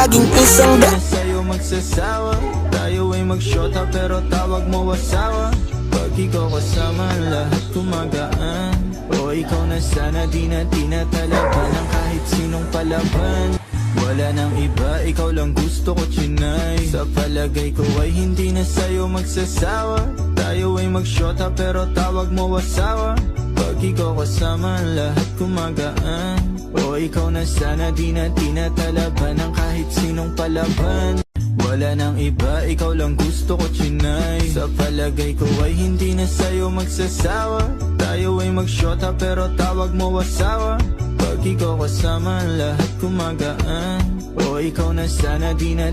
laging isang Hindi na sa'yo magsasawa, tayo ay magsyota pero tawag mo asawa. Pag ikaw kasama lahat kumagaan, o ikaw na sana di na tinatalaban ng kahit sinong palaban. Wala nang iba, ikaw lang gusto ko chinay. Sa palagay ko ay hindi na sa'yo magsasawa, tayo ay magsyota pero tawag mo asawa. Pag ikaw kasama lahat kumagaan, o ikaw na sana di na tinatalaban ng kahit sinong palaban. Wala nang iba, ikaw lang gusto ko chinay. Sa palagay ko ay hindi na sa'yo magsasawa, tayo ay magsyota pero tawag mo asawa. Pag ikaw kasama lahat kumagaan, o ikaw na sana di na